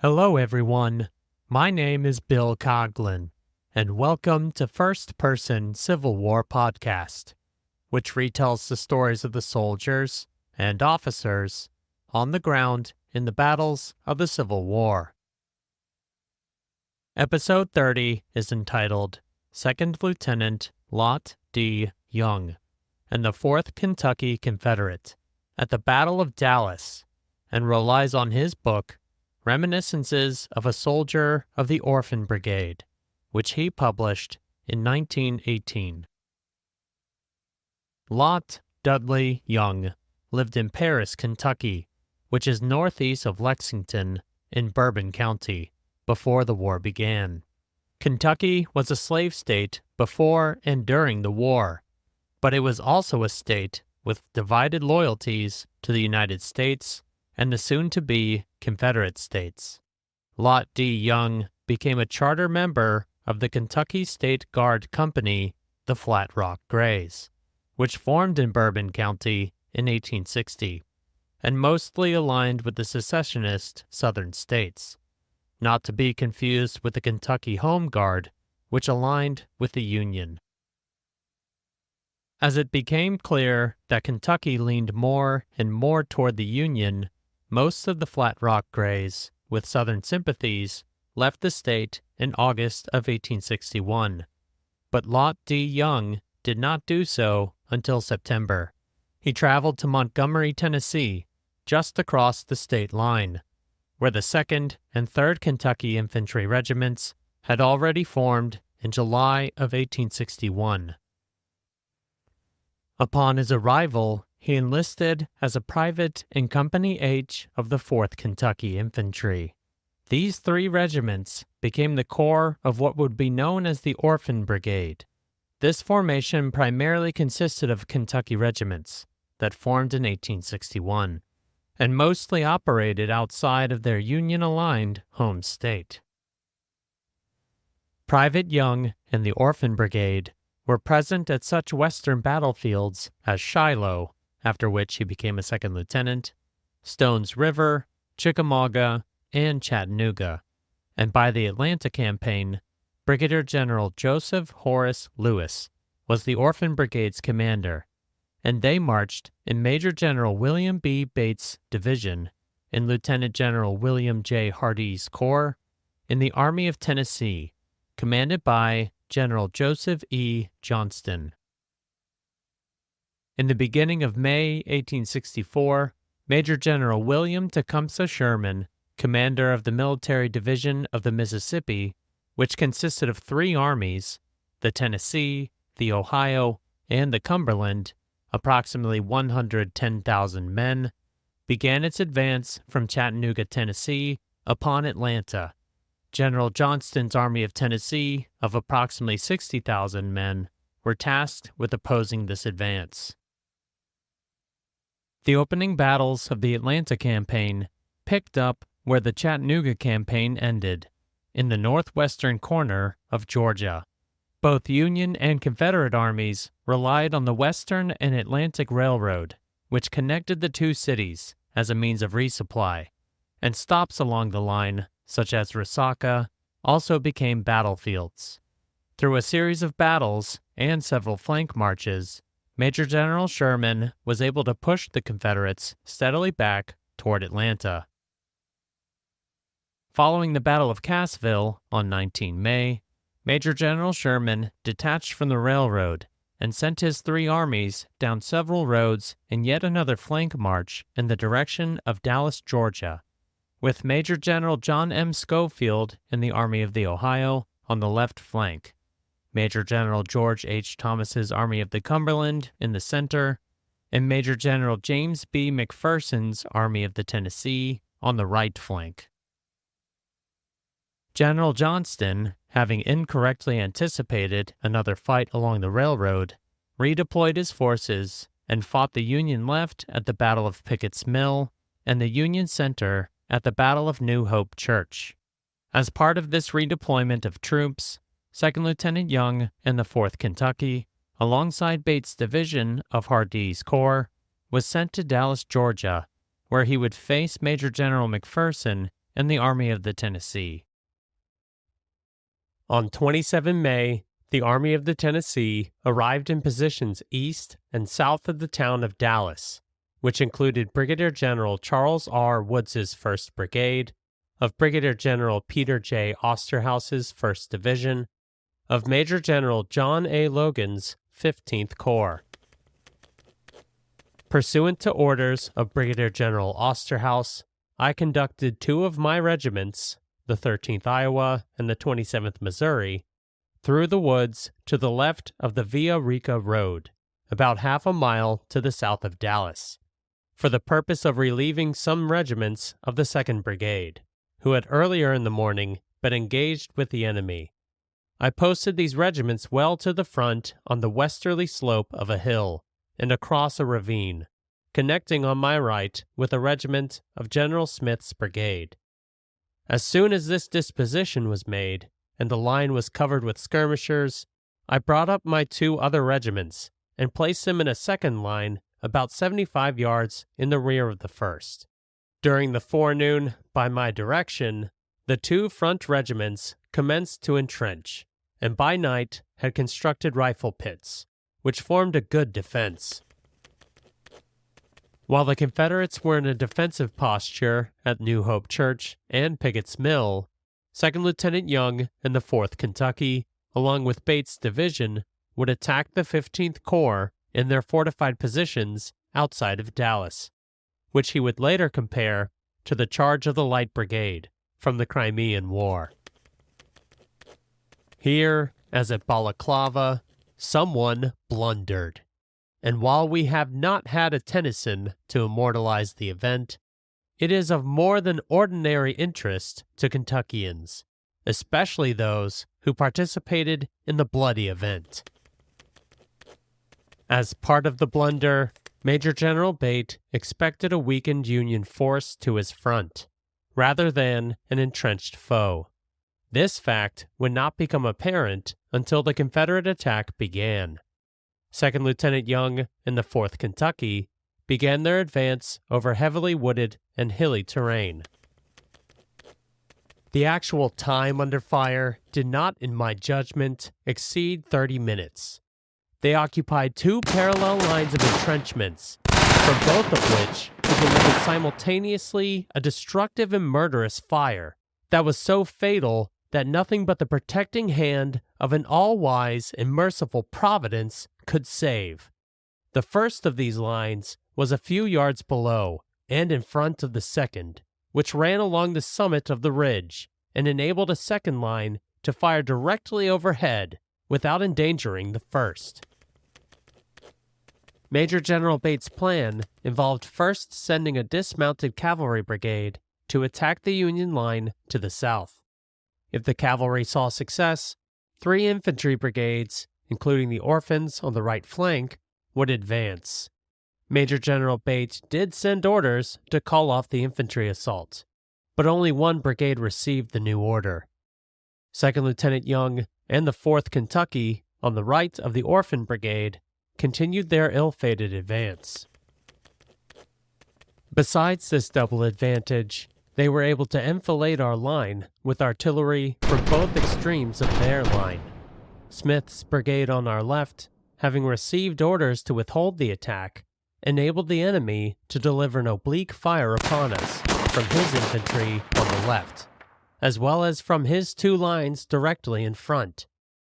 Hello, everyone. My name is Bill Coughlin, and welcome to First Person Civil War Podcast, which retells the stories of the soldiers and officers on the ground in the battles of the Civil War. Episode 30 is entitled Second Lieutenant Lot D. Young and the 4th Kentucky Confederate at the Battle of Dallas, and relies on his book Reminiscences of a Soldier of the Orphan Brigade, which he published in 1918. Lot Dudley Young lived in Paris, Kentucky, which is northeast of Lexington in Bourbon County, before the war began. Kentucky was a slave state before and during the war, but it was also a state with divided loyalties to the United States and the soon-to-be Confederate States. Lot D. Young became a charter member of the Kentucky State Guard Company, the Flat Rock Grays, which formed in Bourbon County in 1860, and mostly aligned with the secessionist Southern states, not to be confused with the Kentucky Home Guard, which aligned with the Union. As it became clear that Kentucky leaned more and more toward the Union, most of the Flat Rock Grays, with Southern sympathies, left the state in August of 1861. But Lot D. Young did not do so until September. He traveled to Montgomery, Tennessee, just across the state line, where the 2nd and 3rd Kentucky Infantry Regiments had already formed in July of 1861. Upon his arrival, he enlisted as a private in Company H of the 4th Kentucky Infantry. These 3 regiments became the core of what would be known as the Orphan Brigade. This formation primarily consisted of Kentucky regiments that formed in 1861, and mostly operated outside of their Union-aligned home state. Private Young and the Orphan Brigade were present at such western battlefields as Shiloh, after which he became a 2nd lieutenant, Stones River, Chickamauga, and Chattanooga, and by the Atlanta campaign, Brigadier General Joseph Horace Lewis was the Orphan Brigade's commander, and they marched in Major General William B. Bates' division in Lieutenant General William J. Hardee's corps in the Army of Tennessee, commanded by General Joseph E. Johnston. In the beginning of May 1864, Major General William Tecumseh Sherman, commander of the Military Division of the Mississippi, which consisted of 3 armies, the Tennessee, the Ohio, and the Cumberland, approximately 110,000 men, began its advance from Chattanooga, Tennessee, upon Atlanta. General Johnston's Army of Tennessee, of approximately 60,000 men, were tasked with opposing this advance. The opening battles of the Atlanta campaign picked up where the Chattanooga campaign ended, in the northwestern corner of Georgia. Both Union and Confederate armies relied on the Western and Atlantic Railroad, which connected the 2 cities as a means of resupply, and stops along the line, such as Resaca, also became battlefields. Through a series of battles and several flank marches, Major General Sherman was able to push the Confederates steadily back toward Atlanta. Following the Battle of Cassville on 19 May, Major General Sherman detached from the railroad and sent his 3 armies down several roads in yet another flank march in the direction of Dallas, Georgia, with Major General John M. Schofield in the Army of the Ohio on the left flank, Major General George H. Thomas's Army of the Cumberland in the center, and Major General James B. McPherson's Army of the Tennessee on the right flank. General Johnston, having incorrectly anticipated another fight along the railroad, redeployed his forces and fought the Union left at the Battle of Pickett's Mill and the Union center at the Battle of New Hope Church. As part of this redeployment of troops, 2nd Lieutenant Young and the 4th Kentucky, alongside Bates' division of Hardee's corps, was sent to Dallas, Georgia, where he would face Major General McPherson and the Army of the Tennessee. On 27 May, the Army of the Tennessee arrived in positions east and south of the town of Dallas, which included Brigadier General Charles R. Woods's 1st Brigade, of Brigadier General Peter J. Osterhaus's 1st Division, of Major General John A. Logan's 15th Corps. Pursuant to orders of Brigadier General Osterhaus, I conducted 2 of my regiments, the 13th Iowa and the 27th Missouri, through the woods to the left of the Villa Rica Road, about half a mile to the south of Dallas, for the purpose of relieving some regiments of the 2nd Brigade, who had earlier in the morning been engaged with the enemy. I posted these regiments well to the front on the westerly slope of a hill and across a ravine, connecting on my right with a regiment of General Smith's brigade. As soon as this disposition was made, and the line was covered with skirmishers, I brought up my 2 other regiments and placed them in a second line about 75 yards in the rear of the first. During the forenoon, by my direction, the 2 front regiments commenced to entrench, and by night had constructed rifle pits, which formed a good defense. While the Confederates were in a defensive posture at New Hope Church and Pickett's Mill, 2nd Lieutenant Young and the 4th Kentucky, along with Bates' division, would attack the 15th Corps in their fortified positions outside of Dallas, which he would later compare to the charge of the Light Brigade from the Crimean War. Here, as at Balaclava, someone blundered, and while we have not had a Tennyson to immortalize the event, it is of more than ordinary interest to Kentuckians, especially those who participated in the bloody event. As part of the blunder, Major General Bate expected a weakened Union force to his front, rather than an entrenched foe. This fact would not become apparent until the Confederate attack began. 2nd Lieutenant Young and the 4th Kentucky began their advance over heavily wooded and hilly terrain. The actual time under fire did not, in my judgment, exceed 30 minutes. They occupied 2 parallel lines of entrenchments, from both of which they delivered simultaneously a destructive and murderous fire that was so fatal that nothing but the protecting hand of an all-wise and merciful Providence could save. The first of these lines was a few yards below and in front of the second, which ran along the summit of the ridge and enabled a second line to fire directly overhead without endangering the first. Major General Bates' plan involved first sending a dismounted cavalry brigade to attack the Union line to the south. If the cavalry saw success, 3 infantry brigades, including the Orphans on the right flank, would advance. Major General Bates did send orders to call off the infantry assault, but only 1 brigade received the new order. 2nd Lieutenant Young and the 4th Kentucky, on the right of the Orphan Brigade, continued their ill-fated advance. Besides this double advantage, they were able to enfilade our line with artillery from both extremes of their line. Smith's brigade on our left, having received orders to withhold the attack, enabled the enemy to deliver an oblique fire upon us from his infantry on the left, as well as from his 2 lines directly in front.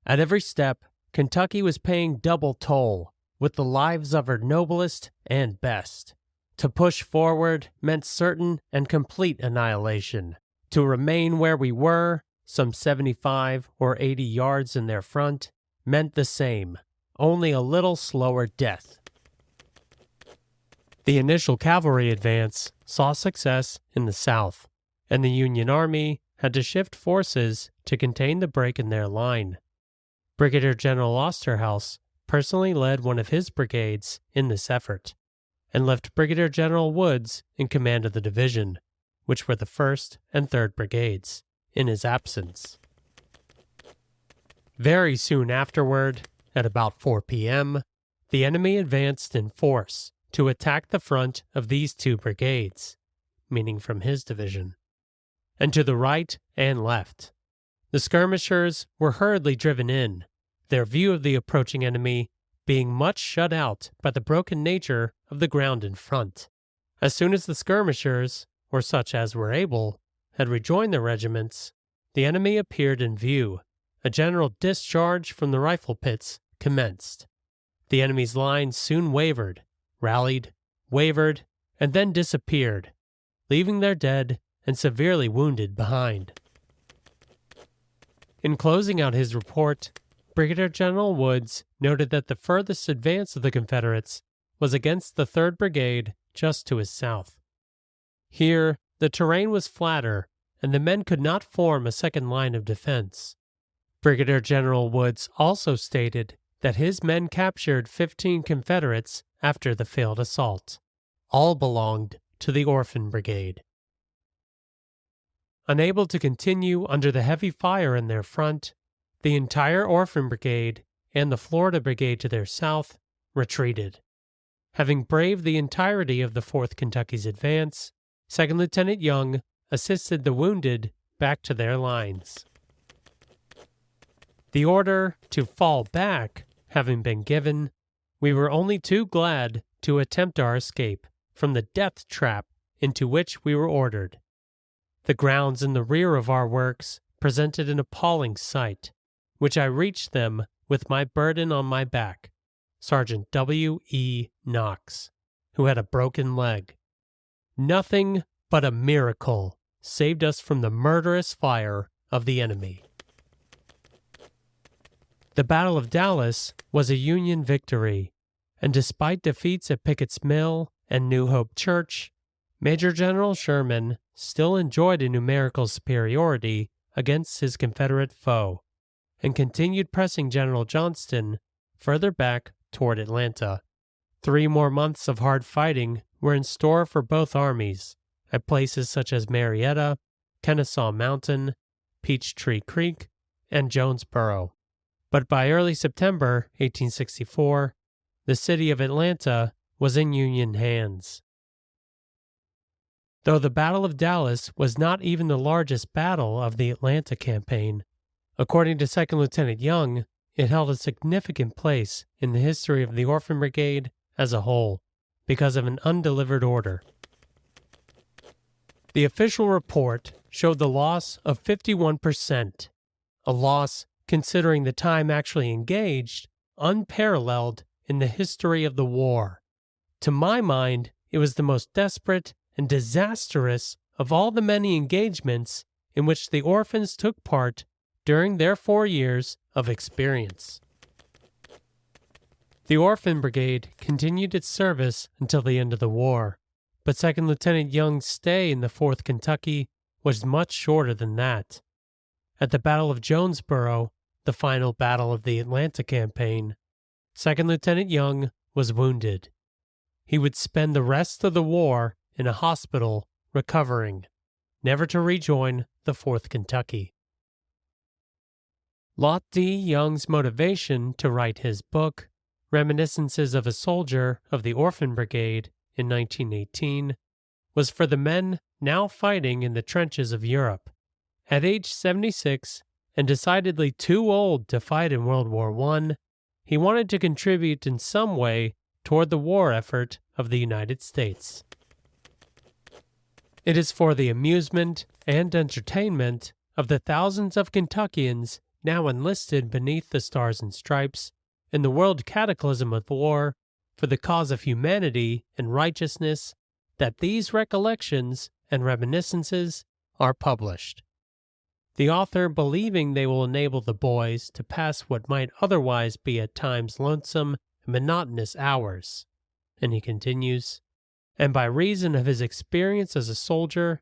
At every step, Kentucky was paying double toll with the lives of her noblest and best. To push forward meant certain and complete annihilation. To remain where we were, some 75 or 80 yards in their front, meant the same, only a little slower death. The initial cavalry advance saw success in the south, and the Union Army had to shift forces to contain the break in their line. Brigadier General Osterhaus personally led one of his brigades in this effort, and left Brigadier General Woods in command of the division, which were the 1st and 3rd Brigades, in his absence. Very soon afterward, at about 4 p.m., the enemy advanced in force to attack the front of these 2 brigades, meaning from his division. and to the right and left. The skirmishers were hurriedly driven in, their view of the approaching enemy being much shut out by the broken nature of the ground in front. As soon as the skirmishers, or such as were able, had rejoined their regiments, the enemy appeared in view. A general discharge from the rifle pits commenced. The enemy's line soon wavered, rallied, wavered, and then disappeared, leaving their dead and severely wounded behind. In closing out his report, Brigadier General Woods noted that the furthest advance of the Confederates was against the 3rd Brigade just to his south. Here, the terrain was flatter, and the men could not form a second line of defense. Brigadier General Woods also stated that his men captured 15 Confederates after the failed assault. All belonged to the Orphan Brigade. Unable to continue under the heavy fire in their front, the entire Orphan Brigade and the Florida Brigade to their south retreated. Having braved the entirety of the 4th Kentucky's advance, 2nd Lieutenant Young assisted the wounded back to their lines. The order to fall back having been given, we were only too glad to attempt our escape from the death trap into which we were ordered. The grounds in the rear of our works presented an appalling sight, which I reached them with my burden on my back, Sergeant W. E. Knox, who had a broken leg. Nothing but a miracle saved us from the murderous fire of the enemy. The Battle of Dallas was a Union victory, and despite defeats at Pickett's Mill and New Hope Church, Major General Sherman still enjoyed a numerical superiority against his Confederate foe, and continued pressing General Johnston further back toward Atlanta. 3 more months of hard fighting were in store for both armies at places such as Marietta, Kennesaw Mountain, Peachtree Creek, and Jonesboro. But by early September 1864, the city of Atlanta was in Union hands. Though the Battle of Dallas was not even the largest battle of the Atlanta campaign, according to 2nd Lieutenant Young, it held a significant place in the history of the Orphan Brigade as a whole, because of an undelivered order. The official report showed the loss of 51%, a loss, considering the time actually engaged, unparalleled in the history of the war. To my mind, it was the most desperate and disastrous of all the many engagements in which the orphans took part during their 4 years of experience. The Orphan Brigade continued its service until the end of the war, but 2nd Lieutenant Young's stay in the 4th Kentucky was much shorter than that. At the Battle of Jonesboro, the final battle of the Atlanta campaign, 2nd Lieutenant Young was wounded. He would spend the rest of the war in a hospital recovering, never to rejoin the 4th Kentucky. Lot D. Young's motivation to write his book, Reminiscences of a Soldier of the Orphan Brigade in 1918, was for the men now fighting in the trenches of Europe. At age 76 and decidedly too old to fight in World War I, he wanted to contribute in some way toward the war effort of the United States. It is for the amusement and entertainment of the thousands of Kentuckians now enlisted beneath the Stars and Stripes in the world cataclysm of war for the cause of humanity and righteousness that these recollections and reminiscences are published. The author believing they will enable the boys to pass what might otherwise be at times lonesome and monotonous hours. And he continues, and by reason of his experience as a soldier,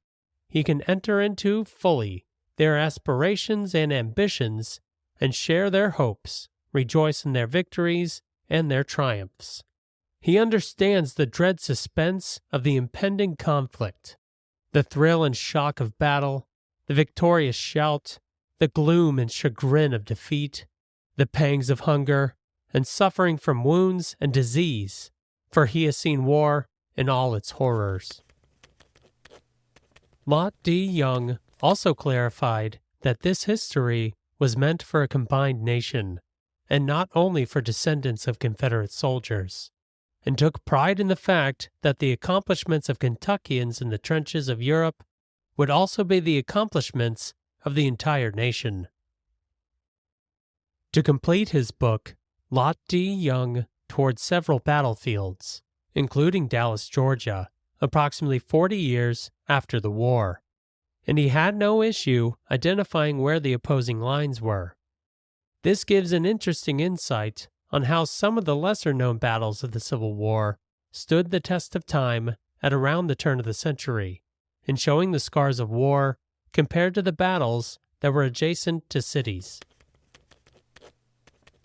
he can enter into fully their aspirations and ambitions and share their hopes, rejoice in their victories and their triumphs. He understands the dread suspense of the impending conflict, the thrill and shock of battle, the victorious shout, the gloom and chagrin of defeat, the pangs of hunger, and suffering from wounds and disease, for he has seen war in all its horrors. Lot D. Young also clarified that this history was meant for a combined nation, and not only for descendants of Confederate soldiers, and took pride in the fact that the accomplishments of Kentuckians in the trenches of Europe would also be the accomplishments of the entire nation. To complete his book, Lot D. Young toured several battlefields, including Dallas, Georgia, approximately 40 years after the war, and he had no issue identifying where the opposing lines were. This gives an interesting insight on how some of the lesser-known battles of the Civil War stood the test of time at around the turn of the century, in showing the scars of war compared to the battles that were adjacent to cities.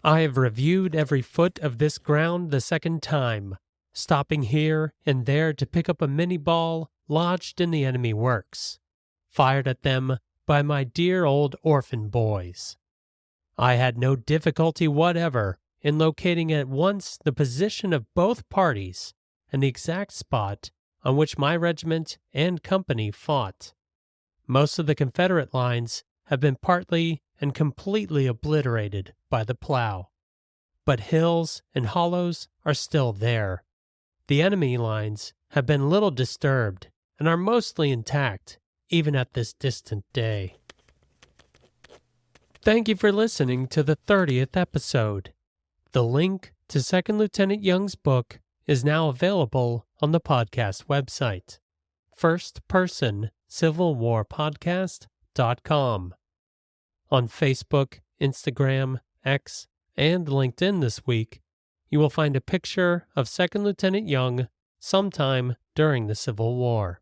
I have reviewed every foot of this ground the second time, stopping here and there to pick up a mini ball lodged in the enemy works, fired at them by my dear old orphan boys. I had no difficulty whatever in locating at once the position of both parties and the exact spot on which my regiment and company fought. Most of the Confederate lines have been partly and completely obliterated by the plow, but hills and hollows are still there. The enemy lines have been little disturbed and are mostly intact, even at this distant day. Thank you for listening to the 30th episode. The link to Second Lieutenant Young's book is now available on the podcast website, firstpersoncivilwarpodcast.com. On Facebook, Instagram, X, and LinkedIn this week, you will find a picture of Second Lieutenant Young sometime during the Civil War.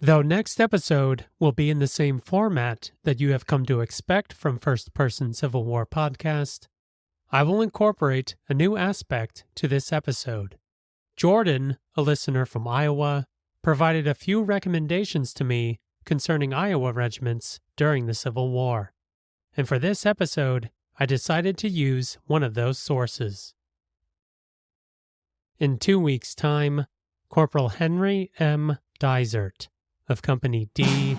Though next episode will be in the same format that you have come to expect from First Person Civil War Podcast, I will incorporate a new aspect to this episode. Jordan, a listener from Iowa, provided a few recommendations to me concerning Iowa regiments during the Civil War, and for this episode, I decided to use one of those sources. In 2 weeks' time, Corporal Henry M. Dysert of Company D,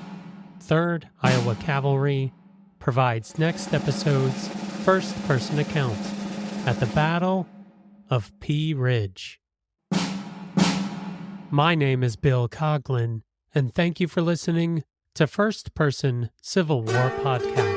3rd Iowa Cavalry, provides next episode's first-person account at the Battle of Pea Ridge. My name is Bill Coughlin, and thank you for listening to First Person Civil War Podcast.